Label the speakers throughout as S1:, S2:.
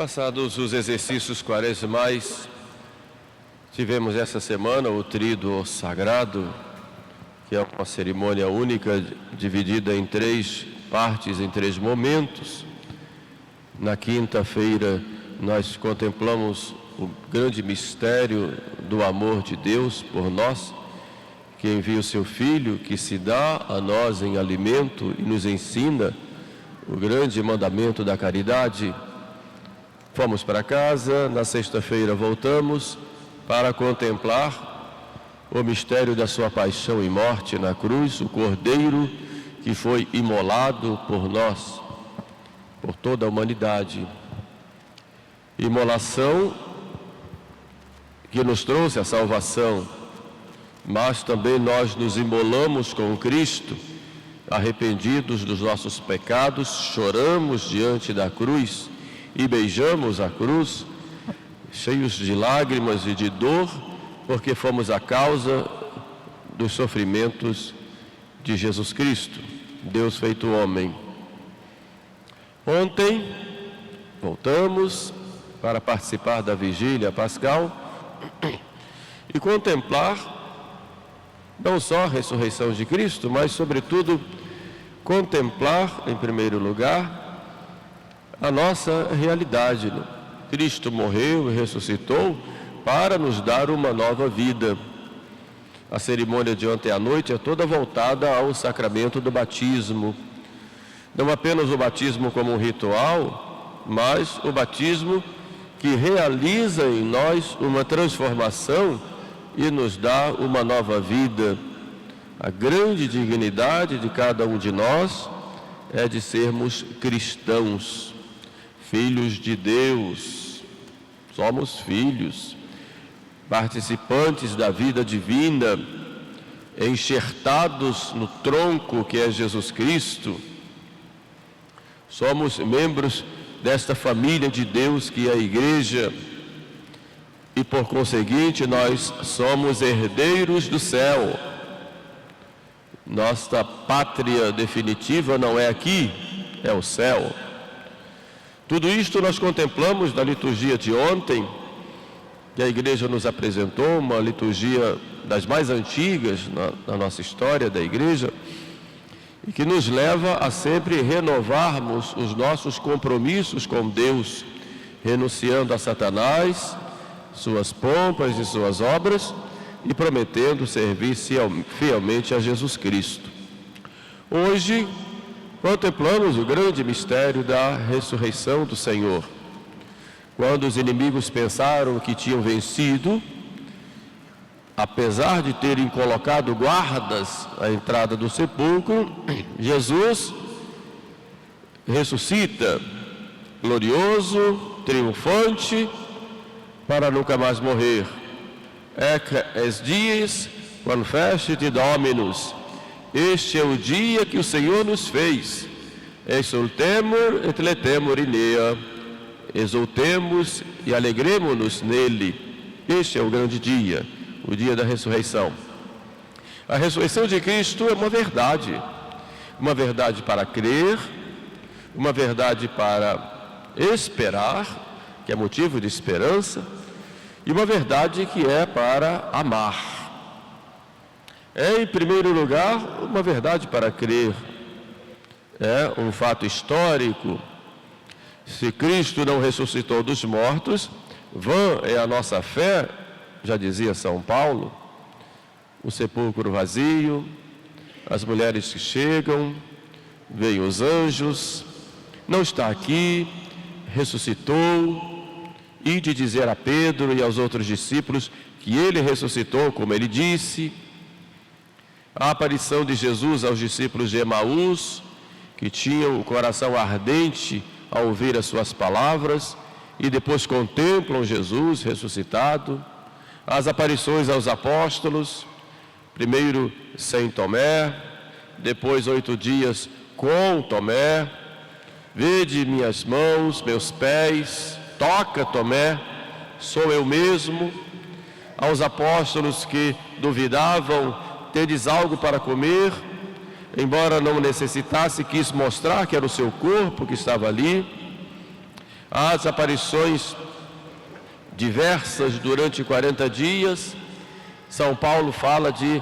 S1: Passados os exercícios quaresmais, tivemos essa semana o Tríduo Sagrado, que é uma cerimônia única, dividida em 3 partes, em 3 momentos. Na quinta-feira, nós contemplamos o grande mistério do amor de Deus por nós, que envia o seu Filho, que se dá a nós em alimento e nos ensina o grande mandamento da caridade. Fomos para casa, na sexta-feira voltamos para contemplar o mistério da sua paixão e morte na cruz, o Cordeiro que foi imolado por nós, por toda a humanidade. Imolação que nos trouxe a salvação, mas também nós nos imolamos com Cristo, arrependidos dos nossos pecados, choramos diante da cruz e beijamos a cruz, cheios de lágrimas e de dor, porque fomos a causa dos sofrimentos de Jesus Cristo, Deus feito homem. Ontem, voltamos para participar da vigília pascal e contemplar não só a ressurreição de Cristo, mas, sobretudo, contemplar, em primeiro lugar, a nossa realidade. Cristo morreu e ressuscitou para nos dar uma nova vida. A cerimônia de ontem à noite é toda voltada ao sacramento do batismo. Não apenas o batismo como um ritual, mas o batismo que realiza em nós uma transformação e nos dá uma nova vida. A grande dignidade de cada um de nós é de sermos cristãos, filhos de Deus. Somos filhos, participantes da vida divina, enxertados no tronco que é Jesus Cristo. Somos membros desta família de Deus que é a Igreja e, por conseguinte, nós somos herdeiros do céu. Nossa pátria definitiva não é aqui, é o céu. Tudo isto nós contemplamos na liturgia de ontem, que a Igreja nos apresentou, uma liturgia das mais antigas na nossa história da Igreja, e que nos leva a sempre renovarmos os nossos compromissos com Deus, renunciando a Satanás, suas pompas e suas obras, e prometendo servir fielmente a Jesus Cristo. Hoje, contemplamos o grande mistério da ressurreição do Senhor. Quando os inimigos pensaram que tinham vencido, apesar de terem colocado guardas à entrada do sepulcro, Jesus ressuscita, glorioso, triunfante, para nunca mais morrer. Ec es dies quam fecit Dominus. Este é o dia que o Senhor nos fez. Exultemur et letemur in ea. Exultemos e alegremo-nos nele. Este é o grande dia, o dia da ressurreição. A ressurreição de Cristo é uma verdade para crer, uma verdade para esperar, que é motivo de esperança, e uma verdade que é para amar. É, em primeiro lugar, uma verdade para crer. É um fato histórico. Se Cristo não ressuscitou dos mortos, vã é a nossa fé, já dizia São Paulo. O sepulcro vazio, as mulheres que chegam, veem os anjos, não está aqui, ressuscitou, e de dizer a Pedro e aos outros discípulos que ele ressuscitou, como ele disse. A aparição de Jesus aos discípulos de Emaús, que tinham o coração ardente ao ouvir as suas palavras e depois contemplam Jesus ressuscitado. As aparições aos apóstolos, primeiro sem Tomé, depois 8 dias com Tomé. Vede minhas mãos, meus pés, toca Tomé, sou eu mesmo. Aos apóstolos que duvidavam, tedes algo para comer? Embora não necessitasse, quis mostrar que era o seu corpo que estava ali. As aparições diversas durante 40 dias, São Paulo fala de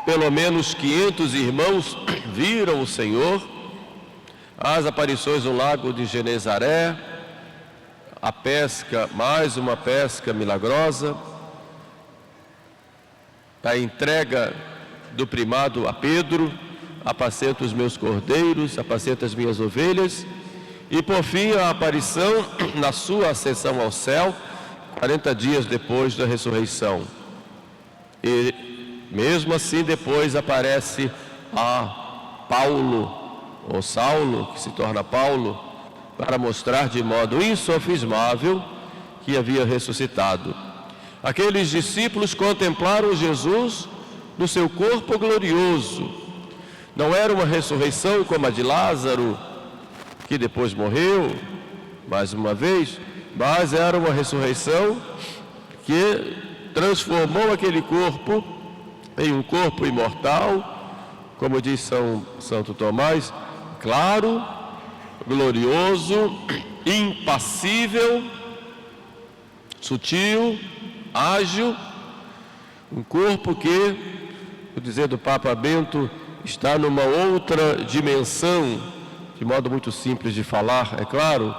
S1: pelo menos 500 irmãos viram o Senhor. As aparições no lago de Genezaré, a pesca, mais uma pesca milagrosa, a entrega do primado a Pedro, apacenta os meus cordeiros, apacenta as minhas ovelhas, e por fim a aparição na sua ascensão ao céu, 40 dias depois da ressurreição. E mesmo assim depois aparece a Paulo, ou Saulo, que se torna Paulo, para mostrar de modo insofismável que havia ressuscitado. Aqueles discípulos contemplaram Jesus no seu corpo glorioso. Não era uma ressurreição como a de Lázaro, que depois morreu, mais uma vez, mas era uma ressurreição que transformou aquele corpo em um corpo imortal, como diz Santo Tomás, claro, glorioso, impassível, sutil, ágil, um corpo que, vou dizer do Papa Bento, está numa outra dimensão, de modo muito simples de falar, é claro,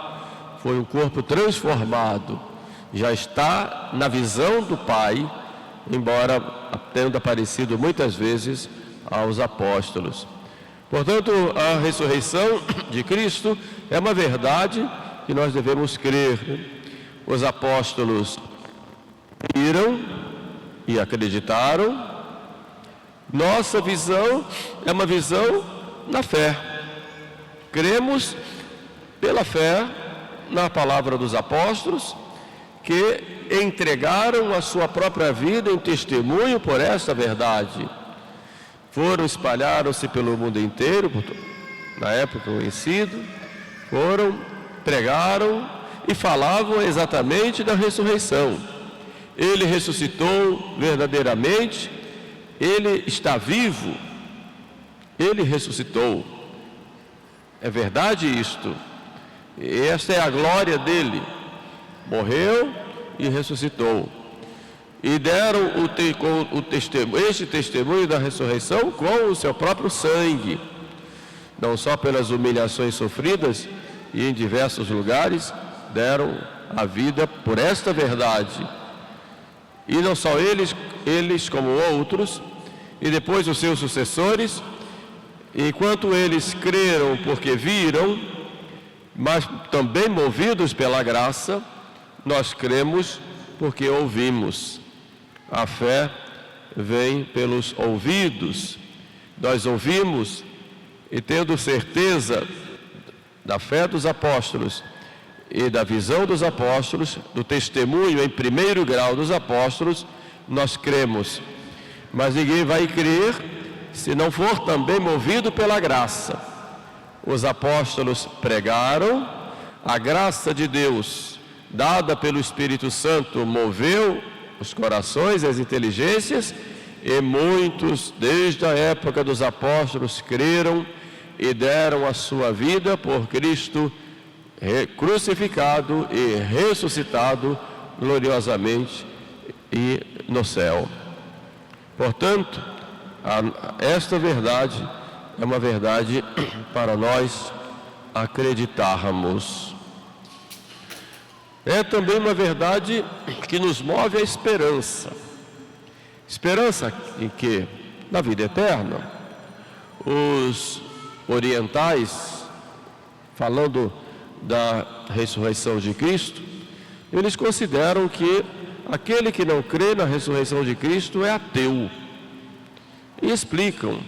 S1: foi um corpo transformado, já está na visão do Pai, embora tendo aparecido muitas vezes aos apóstolos. Portanto, a ressurreição de Cristo é uma verdade que nós devemos crer. Os apóstolos viram e acreditaram. Nossa visão é uma visão na fé. Cremos pela fé na palavra dos apóstolos, que entregaram a sua própria vida em testemunho por esta verdade. Espalharam-se pelo mundo inteiro, na época conhecido, pregaram e falavam exatamente da ressurreição. Ele ressuscitou verdadeiramente, ele está vivo, ele ressuscitou. É verdade isto. E esta é a glória dele. Morreu e ressuscitou. E deram este testemunho da ressurreição com o seu próprio sangue, não só pelas humilhações sofridas, e em diversos lugares deram a vida por esta verdade. E não só eles como outros, e depois os seus sucessores, enquanto eles creram porque viram, mas também movidos pela graça, nós cremos porque ouvimos. A fé vem pelos ouvidos. Nós ouvimos e, tendo certeza da fé dos apóstolos e da visão dos apóstolos, do testemunho em primeiro grau dos apóstolos, nós cremos. Mas ninguém vai crer se não for também movido pela graça. Os apóstolos pregaram, a graça de Deus, dada pelo Espírito Santo, moveu os corações e as inteligências, e muitos, desde a época dos apóstolos, creram e deram a sua vida por Cristo crucificado e ressuscitado gloriosamente e no céu. Portanto, esta verdade é uma verdade para nós acreditarmos. É também uma verdade que nos move a esperança. Esperança em que, na vida eterna, os orientais, falando da ressurreição de Cristo, eles consideram que aquele que não crê na ressurreição de Cristo é ateu. E explicam,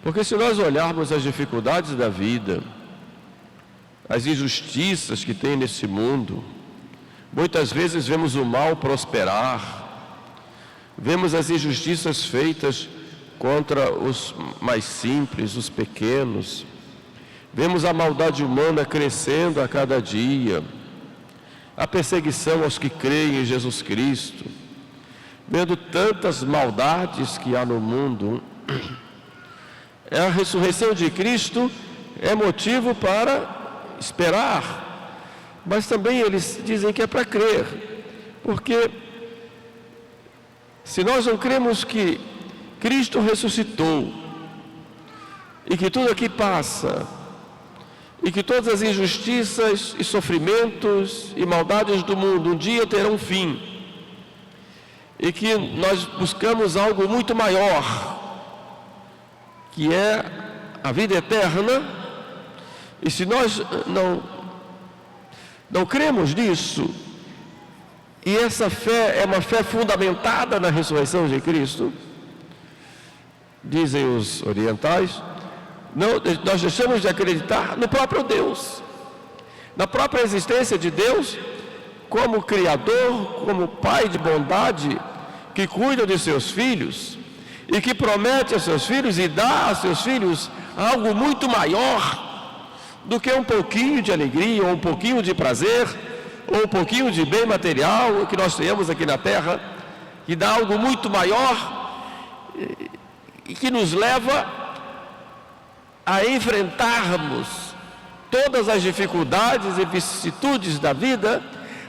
S1: porque se nós olharmos as dificuldades da vida, as injustiças que tem nesse mundo, muitas vezes vemos o mal prosperar, vemos as injustiças feitas contra os mais simples, os pequenos, vemos a maldade humana crescendo a cada dia, a perseguição aos que creem em Jesus Cristo, vendo tantas maldades que há no mundo. A ressurreição de Cristo é motivo para esperar, mas também eles dizem que é para crer, porque se nós não cremos que Cristo ressuscitou, e que tudo aqui passa, e que todas as injustiças e sofrimentos e maldades do mundo um dia terão fim, e que nós buscamos algo muito maior, que é a vida eterna, e se nós não cremos nisso, e essa fé é uma fé fundamentada na ressurreição de Cristo, dizem os orientais, nós deixamos de acreditar no próprio Deus, na própria existência de Deus, como Criador, como Pai de bondade, que cuida de seus filhos, e que promete a seus filhos e dá a seus filhos algo muito maior do que um pouquinho de alegria, ou um pouquinho de prazer, ou um pouquinho de bem material que nós tenhamos aqui na terra, que dá algo muito maior e que nos leva a enfrentarmos todas as dificuldades e vicissitudes da vida,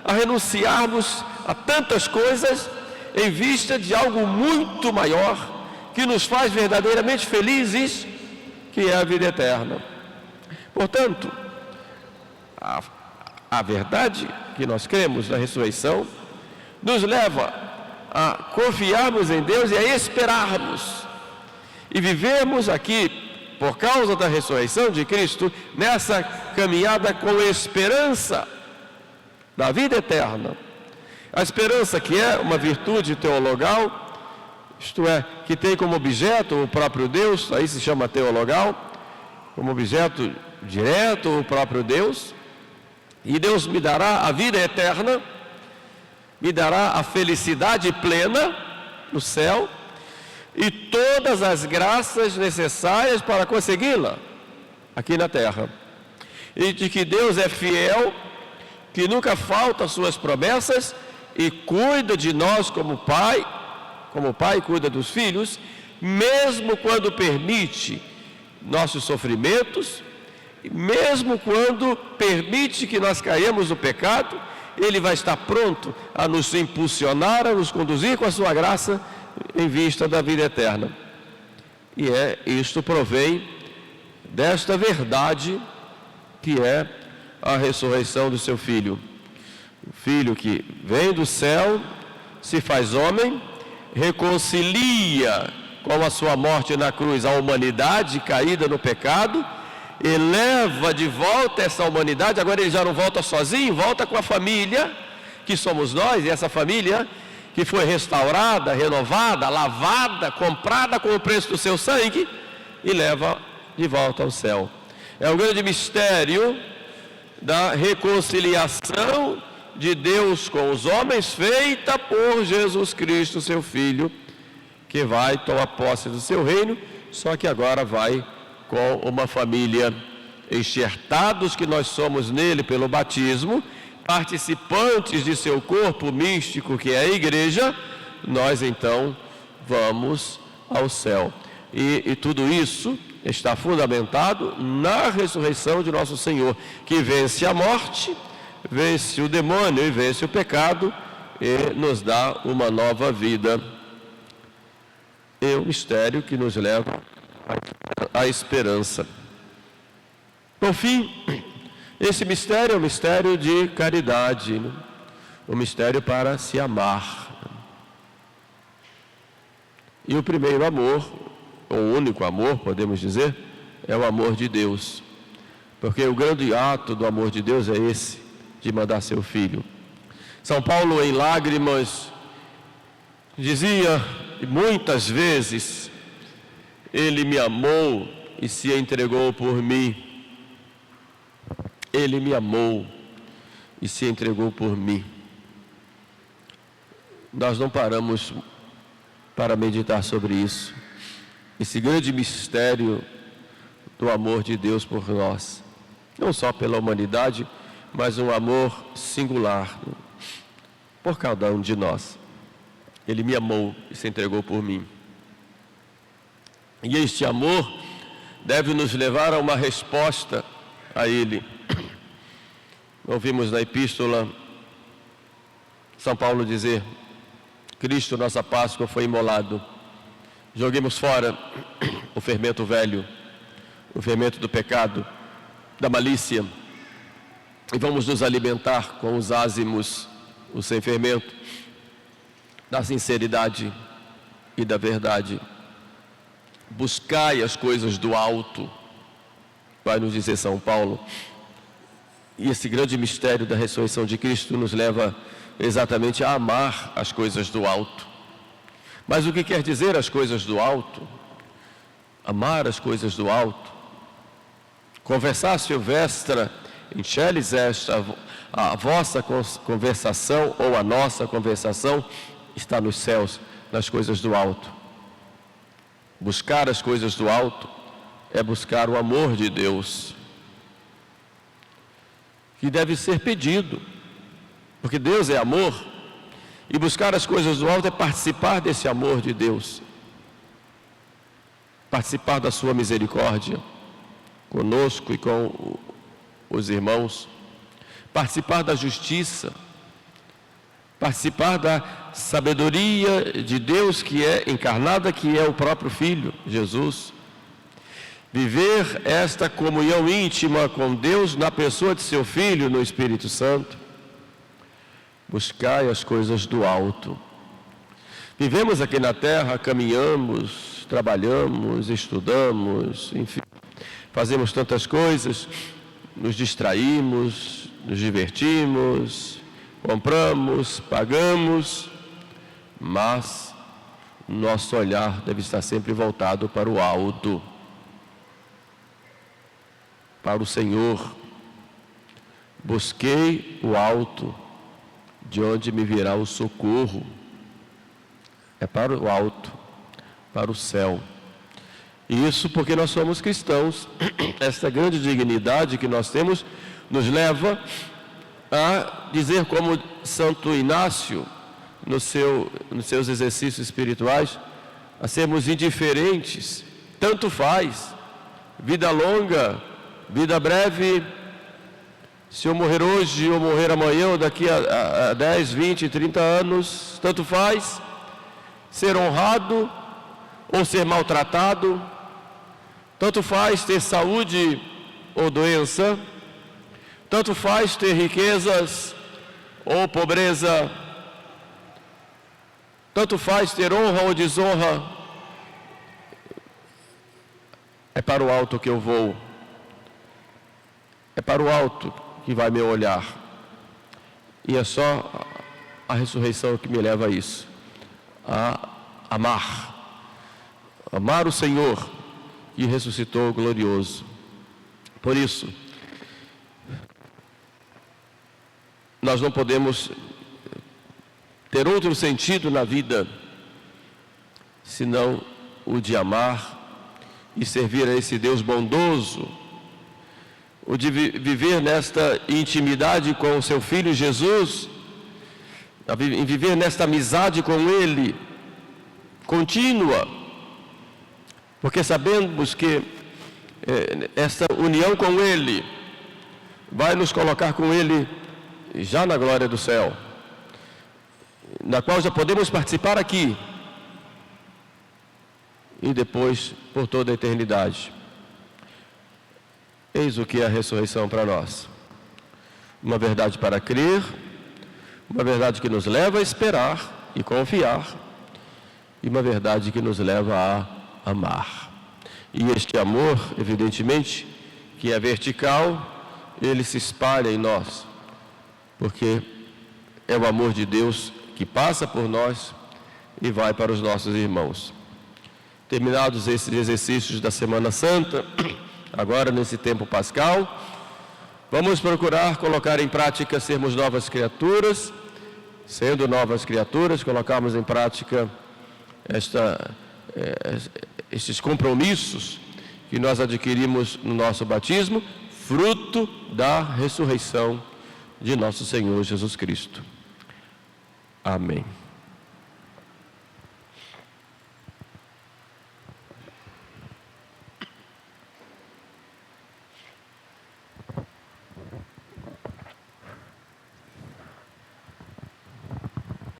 S1: a renunciarmos a tantas coisas em vista de algo muito maior que nos faz verdadeiramente felizes, que é a vida eterna. Portanto, a verdade que nós cremos na ressurreição nos leva a confiarmos em Deus e a esperarmos e vivermos aqui, por causa da ressurreição de Cristo, nessa caminhada com esperança da vida eterna. A esperança que é uma virtude teologal, isto é, que tem como objeto o próprio Deus, aí se chama teologal, como objeto direto o próprio Deus, e Deus me dará a vida eterna, me dará a felicidade plena no céu, e todas as graças necessárias para consegui-la aqui na terra. E de que Deus é fiel, que nunca falta às suas promessas e cuida de nós como o pai cuida dos filhos, mesmo quando permite nossos sofrimentos, mesmo quando permite que nós caiamos no pecado, Ele vai estar pronto a nos impulsionar, a nos conduzir com a sua graça em vista da vida eterna. E isto provém desta verdade que é a ressurreição do seu Filho. O Filho que vem do céu, se faz homem, reconcilia com a sua morte na cruz a humanidade caída no pecado, eleva de volta essa humanidade. Agora ele já não volta sozinho, volta com a família, que somos nós, e essa família que foi restaurada, renovada, lavada, comprada com o preço do seu sangue, e leva de volta ao céu. É um grande mistério da reconciliação de Deus com os homens, feita por Jesus Cristo, seu Filho, que vai tomar posse do seu reino, só que agora vai com uma família, enxertados que nós somos nele pelo batismo, participantes de seu corpo místico, que é a igreja, nós então vamos ao céu. E tudo isso está fundamentado na ressurreição de nosso Senhor, que vence a morte, vence o demônio e vence o pecado, e nos dá uma nova vida. É um mistério que nos leva à esperança. Por fim, esse mistério é um mistério de caridade, né? Um mistério para se amar. E o primeiro amor, ou o único amor, podemos dizer, é o amor de Deus. Porque o grande ato do amor de Deus é esse, de mandar seu Filho. São Paulo, em lágrimas, dizia muitas vezes: Ele me amou e se entregou por mim. Ele me amou e se entregou por mim. Nós não paramos para meditar sobre isso. Esse grande mistério do amor de Deus por nós. Não só pela humanidade, mas um amor singular por cada um de nós. Ele me amou e se entregou por mim. E este amor deve nos levar a uma resposta a Ele. Ouvimos na epístola São Paulo dizer: Cristo, nossa Páscoa, foi imolado. Joguemos fora o fermento velho, o fermento do pecado, da malícia, e vamos nos alimentar com os ázimos, o sem fermento, da sinceridade e da verdade. Buscai as coisas do alto, vai nos dizer São Paulo. E esse grande mistério da ressurreição de Cristo nos leva exatamente a amar as coisas do alto. Mas o que quer dizer as coisas do alto? Amar as coisas do alto. Conversar Silvestra, encheles esta, a vossa conversação ou a nossa conversação está nos céus, nas coisas do alto. Buscar as coisas do alto é buscar o amor de Deus, que deve ser pedido, porque Deus é amor, e buscar as coisas do alto é participar desse amor de Deus, participar da sua misericórdia conosco e com os irmãos, participar da justiça, participar da sabedoria de Deus que é encarnada, que é o próprio Filho, Jesus. Viver esta comunhão íntima com Deus na pessoa de seu Filho, no Espírito Santo. Buscai as coisas do alto. Vivemos aqui na terra, caminhamos, trabalhamos, estudamos, enfim, fazemos tantas coisas, nos distraímos, nos divertimos, compramos, pagamos, mas nosso olhar deve estar sempre voltado para o alto, para o Senhor. Busquei o alto, de onde me virá o socorro. É para o alto, para o céu. E isso porque nós somos cristãos. Esta grande dignidade que nós temos nos leva a dizer, como Santo Inácio, nos seus exercícios espirituais, a sermos indiferentes. Tanto faz, vida longa, vida breve, se eu morrer hoje ou morrer amanhã ou daqui a 10, 20, 30 anos, tanto faz. Ser honrado ou ser maltratado, tanto faz ter saúde ou doença, tanto faz ter riquezas ou pobreza, tanto faz ter honra ou desonra. É para o alto que eu vou, é para o alto que vai meu olhar, e é só a ressurreição que me leva a isso, a amar o Senhor que ressuscitou glorioso. Por isso, nós não podemos ter outro sentido na vida senão o de amar e servir a esse Deus bondoso, o de viver nesta intimidade com o seu Filho Jesus, em viver nesta amizade com Ele, contínua, porque sabemos que esta união com Ele vai nos colocar com Ele já na glória do céu, na qual já podemos participar aqui e depois por toda a eternidade. Eis o que é a ressurreição para nós. Uma verdade para crer, uma verdade que nos leva a esperar e confiar, e uma verdade que nos leva a amar. E este amor, evidentemente, que é vertical, ele se espalha em nós, porque é o amor de Deus que passa por nós e vai para os nossos irmãos. Terminados esses exercícios da Semana Santa, agora nesse tempo pascal, vamos procurar colocar em prática sermos novas criaturas, sendo novas criaturas, colocarmos em prática estes compromissos que nós adquirimos no nosso batismo, fruto da ressurreição de nosso Senhor Jesus Cristo. Amém.